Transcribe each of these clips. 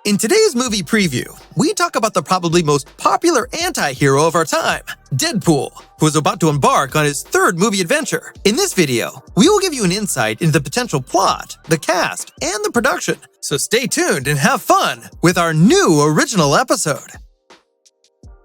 In today's movie preview, we talk about the probably most popular anti-hero of our time, Deadpool, who is about to embark on his third movie adventure. In this video, we will give you an insight into the potential plot, the cast, and the production. So stay tuned and have fun with our new original episode.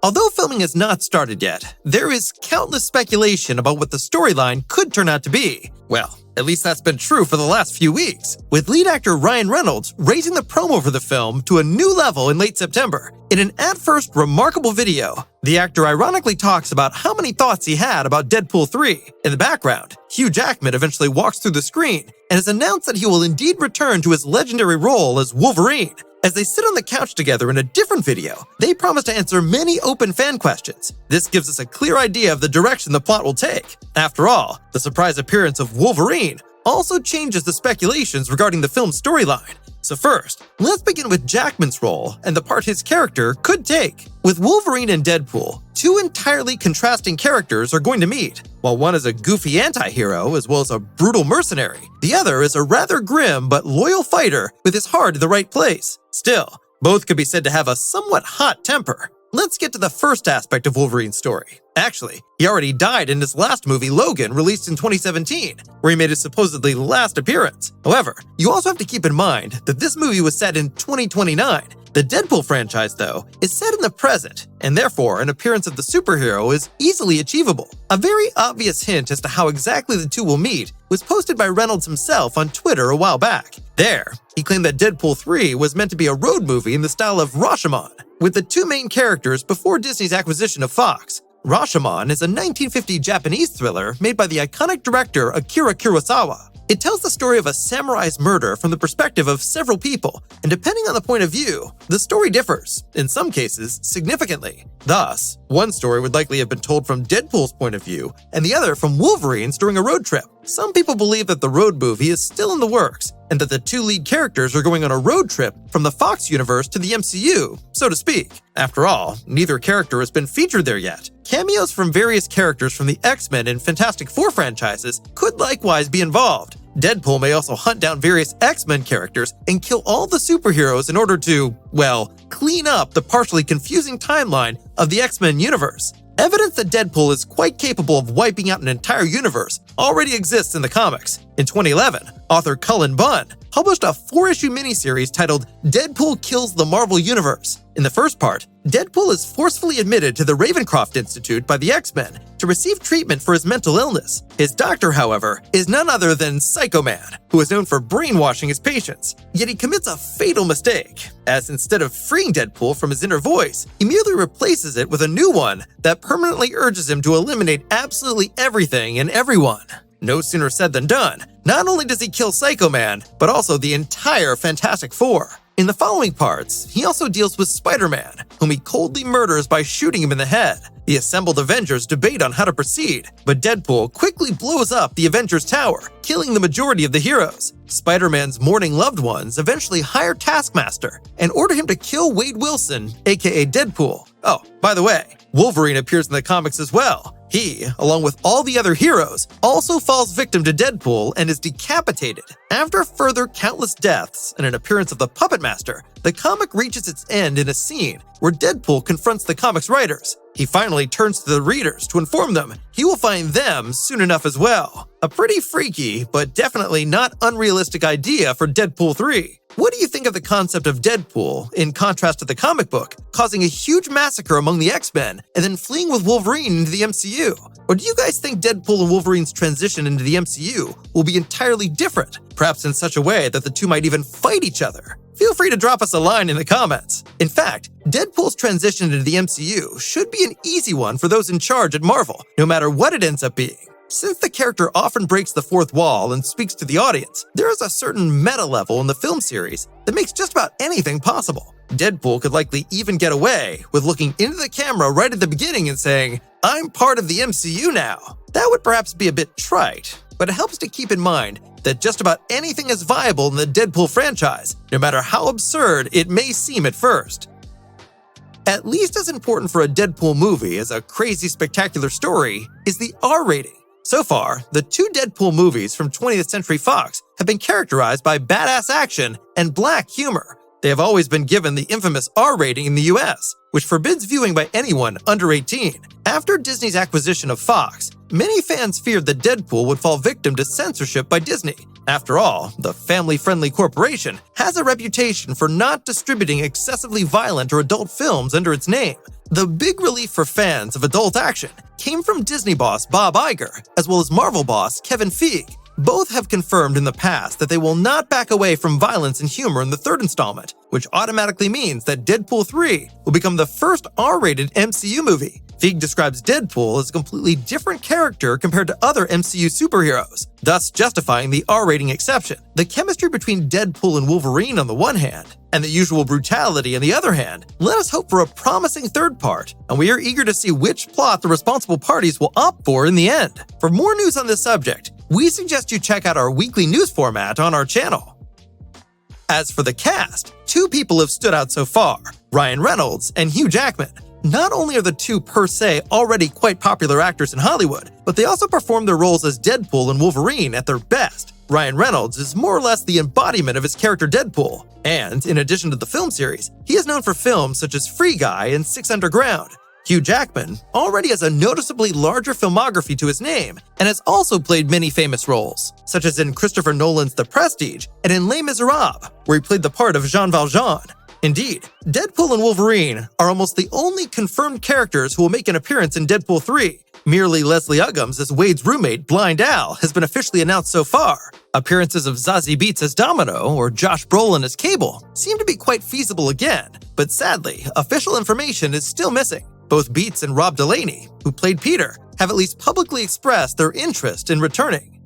Although filming has not started yet, there is countless speculation about what the storyline could turn out to be. Well, at least that's been true for the last few weeks, with lead actor Ryan Reynolds raising the promo for the film to a new level in late September. In an at-first remarkable video, the actor ironically talks about how many thoughts he had about Deadpool 3. In the background, Hugh Jackman eventually walks through the screen and has announced that he will indeed return to his legendary role as Wolverine. As they sit on the couch together in a different video, they promise to answer many open fan questions. This gives us a clear idea of the direction the plot will take. After all, the surprise appearance of Wolverine also changes the speculations regarding the film's storyline. So first, let's begin with Jackman's role and the part his character could take. With Wolverine and Deadpool, two entirely contrasting characters are going to meet. While one is a goofy anti-hero as well as a brutal mercenary, the other is a rather grim but loyal fighter with his heart in the right place. Still, both could be said to have a somewhat hot temper. Let's get to the first aspect of Wolverine's story. Actually, he already died in his last movie, Logan, released in 2017, where he made his supposedly last appearance. However, you also have to keep in mind that this movie was set in 2029. The Deadpool franchise, though, is set in the present, and therefore an appearance of the superhero is easily achievable. A very obvious hint as to how exactly the two will meet was posted by Reynolds himself on Twitter a while back. There, he claimed that Deadpool 3 was meant to be a road movie in the style of Rashomon, with the two main characters before Disney's acquisition of Fox. Rashomon is a 1950 Japanese thriller made by the iconic director Akira Kurosawa. It tells the story of a samurai's murder from the perspective of several people, and depending on the point of view, the story differs, in some cases, significantly. Thus, one story would likely have been told from Deadpool's point of view, and the other from Wolverine's during a road trip. Some people believe that the road movie is still in the works, and that the two lead characters are going on a road trip from the Fox universe to the MCU, so to speak. After all, neither character has been featured there yet. Cameos from various characters from the X-Men and Fantastic Four franchises could likewise be involved. Deadpool may also hunt down various X-Men characters and kill all the superheroes in order to, well, clean up the partially confusing timeline of the X-Men universe. Evidence that Deadpool is quite capable of wiping out an entire universe already exists in the comics. In 2011, author Cullen Bunn published a 4-issue miniseries titled Deadpool Kills the Marvel Universe. In the first part, Deadpool is forcefully admitted to the Ravencroft Institute by the X-Men to receive treatment for his mental illness. His doctor, however, is none other than Psycho Man, who is known for brainwashing his patients. Yet he commits a fatal mistake, as instead of freeing Deadpool from his inner voice, he merely replaces it with a new one that permanently urges him to eliminate absolutely everything and everyone. No sooner said than done. Not only does he kill Psycho Man, but also the entire Fantastic Four. In the following parts, he also deals with Spider-Man, whom he coldly murders by shooting him in the head. The assembled Avengers debate on how to proceed, but Deadpool quickly blows up the Avengers Tower, killing the majority of the heroes. Spider-Man's mourning loved ones eventually hire Taskmaster and order him to kill Wade Wilson, aka Deadpool. Oh, by the way, Wolverine appears in the comics as well. He, along with all the other heroes, also falls victim to Deadpool and is decapitated. After further countless deaths and an appearance of the Puppet Master, the comic reaches its end in a scene where Deadpool confronts the comic's writers. He finally turns to the readers to inform them he will find them soon enough as well. A pretty freaky, but definitely not unrealistic idea for Deadpool 3. What do you think of the concept of Deadpool, in contrast to the comic book, causing a huge massacre among the X-Men and then fleeing with Wolverine into the MCU? Or do you guys think Deadpool and Wolverine's transition into the MCU will be entirely different, perhaps in such a way that the two might even fight each other? Feel free to drop us a line in the comments. In fact, Deadpool's transition into the MCU should be an easy one for those in charge at Marvel, no matter what it ends up being. Since the character often breaks the fourth wall and speaks to the audience, there is a certain meta level in the film series that makes just about anything possible. Deadpool could likely even get away with looking into the camera right at the beginning and saying, "I'm part of the MCU now." That would perhaps be a bit trite, but it helps to keep in mind that just about anything is viable in the Deadpool franchise, no matter how absurd it may seem at first. At least as important for a Deadpool movie as a crazy spectacular story is the R rating. So far, the two Deadpool movies from 20th Century Fox have been characterized by badass action and black humor. They have always been given the infamous R rating in the US, which forbids viewing by anyone under 18. After Disney's acquisition of Fox, many fans feared that Deadpool would fall victim to censorship by Disney. After all, the family-friendly corporation has a reputation for not distributing excessively violent or adult films under its name. The big relief for fans of adult action came from Disney boss Bob Iger, as well as Marvel boss Kevin Feige. Both have confirmed in the past that they will not back away from violence and humor in the third installment, which automatically means that Deadpool 3 will become the first R-rated MCU movie. Feige describes Deadpool as a completely different character compared to other MCU superheroes, thus justifying the R rating exception. The chemistry between Deadpool and Wolverine on the one hand, and the usual brutality on the other hand, let us hope for a promising third part, and we are eager to see which plot the responsible parties will opt for in the end. For more news on this subject, we suggest you check out our weekly news format on our channel. As for the cast, two people have stood out so far, Ryan Reynolds and Hugh Jackman. Not only are the two per se already quite popular actors in Hollywood, but they also perform their roles as Deadpool and Wolverine at their best. Ryan Reynolds is more or less the embodiment of his character Deadpool, and in addition to the film series, he is known for films such as Free Guy and Six Underground. Hugh Jackman already has a noticeably larger filmography to his name and has also played many famous roles, such as in Christopher Nolan's The Prestige and in Les Miserables, where he played the part of Jean Valjean. Indeed, Deadpool and Wolverine are almost the only confirmed characters who will make an appearance in Deadpool 3. Merely Leslie Uggams as Wade's roommate, Blind Al, has been officially announced so far. Appearances of Zazie Beetz as Domino or Josh Brolin as Cable seem to be quite feasible again, but sadly, official information is still missing. Both Beetz and Rob Delaney, who played Peter, have at least publicly expressed their interest in returning.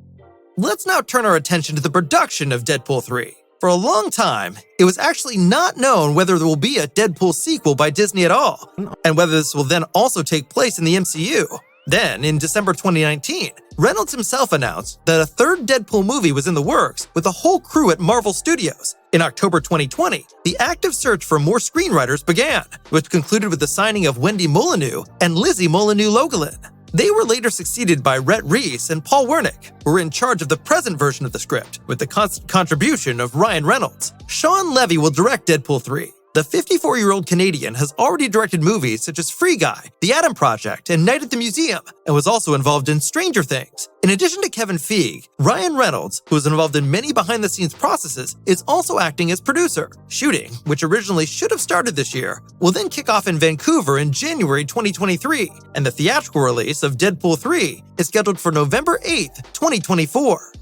Let's now turn our attention to the production of Deadpool 3. For a long time, it was actually not known whether there will be a Deadpool sequel by Disney at all, and whether this will then also take place in the MCU. Then, in December 2019, Reynolds himself announced that a third Deadpool movie was in the works with the whole crew at Marvel Studios. In October 2020, the active search for more screenwriters began, which concluded with the signing of Wendy Molyneux and Lizzie Molyneux-Logelin. They were later succeeded by Rhett Reese and Paul Wernick, who were in charge of the present version of the script, with the constant contribution of Ryan Reynolds. Sean Levy will direct Deadpool 3. The 54-year-old Canadian has already directed movies such as Free Guy, The Adam Project, and Night at the Museum, and was also involved in Stranger Things. In addition to Kevin Feige, Ryan Reynolds, who is involved in many behind-the-scenes processes, is also acting as producer. Shooting, which originally should have started this year, will then kick off in Vancouver in January 2023, and the theatrical release of Deadpool 3 is scheduled for November 8th, 2024.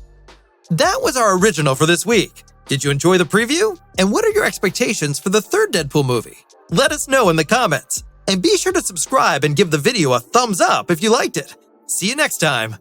That was our original for this week. Did you enjoy the preview? And what are your expectations for the third Deadpool movie? Let us know in the comments. And be sure to subscribe and give the video a thumbs up if you liked it. See you next time.